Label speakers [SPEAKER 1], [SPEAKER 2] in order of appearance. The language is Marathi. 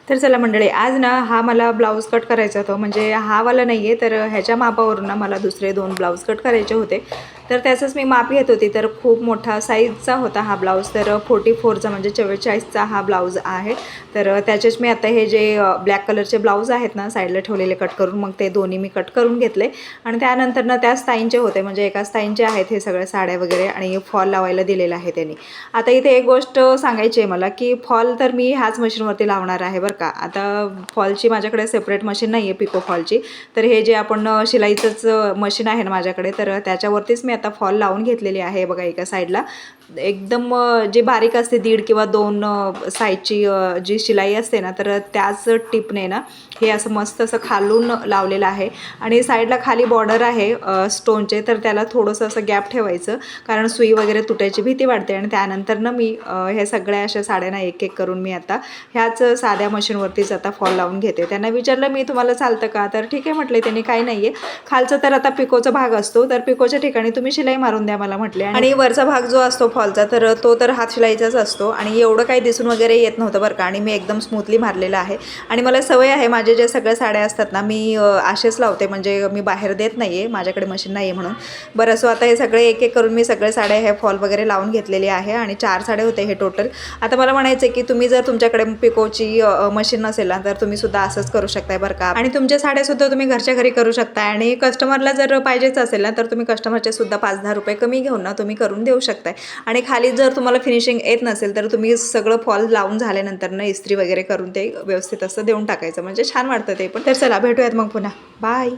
[SPEAKER 1] तर चला मंडळी, आज ना हा मला ब्लाऊज कट करायचा होता, म्हणजे हा वाला नाही आहे, तर ह्याच्या मापावरून ना मला दुसरे 2 ब्लाऊज कट करायचे होते. तर त्याचंच मी माप घेत होती. तर खूप मोठा साईजचा होता हा ब्लाऊज, तर 44चा म्हणजे 44चा हा ब्लाऊज आहे. तर त्याचेच मी आता हे जे ब्लॅक कलरचे ब्लाऊज आहेत ना साईडला ठेवलेले कट करून, मग ते दोन्ही मी कट करून घेतले. आणि त्यानंतर ना त्याच ताईंचे होते, म्हणजे एकाच ताईंचे आहेत हे सगळे साड्या वगैरे, आणि फॉल लावायला दिलेला आहे त्यांनी. आता इथे एक गोष्ट सांगायची आहे मला, की फॉल तर मी ह्याच मशीनवरती लावणार आहे बरं का. आता फॉलची माझ्याकडे सेपरेट मशीन नाही आहे पिको फॉलची, तर हे जे आपण शिलाईचंच मशीन आहे ना माझ्याकडे, तर त्याच्यावरतीच मी आता फॉल लावून घेतलेली आहे. बघा एका साईडला एकदम जी बारीक असते 1.5 किंवा 2 साईजची जी शिलाई असते ना, तर त्याच टिपने ना हे असं मस्त असं खालून लावलेलं आहे. आणि साईडला खाली बॉर्डर आहे स्टोनचे, तर त्याला थोडंसं असं गॅप ठेवायचं, कारण सुई वगैरे तुटायची भीती वाटते. आणि त्यानंतर ना मी हे सगळ्या अशा साड्यांना एक एक करून मी आता ह्याच साध्या मशीनवरतीच आता फॉल लावून घेते. त्यांना विचारलं मी, तुम्हाला चालतं का? तर ठीक आहे म्हटले त्यांनी, काही नाही आहे. खालचं तर आता पिकोचा भाग असतो, तर पिकोच्या ठिकाणी तुम्ही शिलाई मारून द्या मला म्हटले. आणि वरचा भाग जो असतो फॉलचा, तर तो तर हात शिलाईचाच असतो. आणि एवढं काही दिसून वगैरे येत नव्हतं बरं का. आणि मी एकदम स्मूथली मारलेलं आहे. आणि मला सवय आहे, माझे जे सगळ्या साड्या असतात ना मी असेच लावते, म्हणजे मी बाहेर देत नाही आहे, माझ्याकडे मशीन नाही आहे म्हणून. बरं, सो आता हे सगळे एक एक करून मी सगळे साड्या हे फॉल वगैरे लावून घेतलेले आहे. आणि 4 साड्या होते हे टोटल. आता मला म्हणायचं आहे की तुम्ही जर तुमच्याकडे पिकोची मशीन नसेल ना, तर तुम्ही सुद्धा असंच करू शकताय बरं का. आणि तुमच्या साड्यासुद्धा तुम्ही घरच्या घरी करू शकताय. आणि कस्टमरला जर पाहिजेच असेल ना, तर तुम्ही कस्टमरचे सुद्धा 5-10 रुपये कमी घेऊन ना तुम्ही करून देऊ शकताय. आणि खाली जर तुम्हाला फिनिशिंग येत नसेल, तर तुम्ही सगळं फॉल लावून झाल्यानंतर ना इस्त्री वगैरे करून ते व्यवस्थित असं देऊन टाकायचं, म्हणजे छान वाटतं ते पण. तर चला भेटूयात मग पुन्हा. बाय.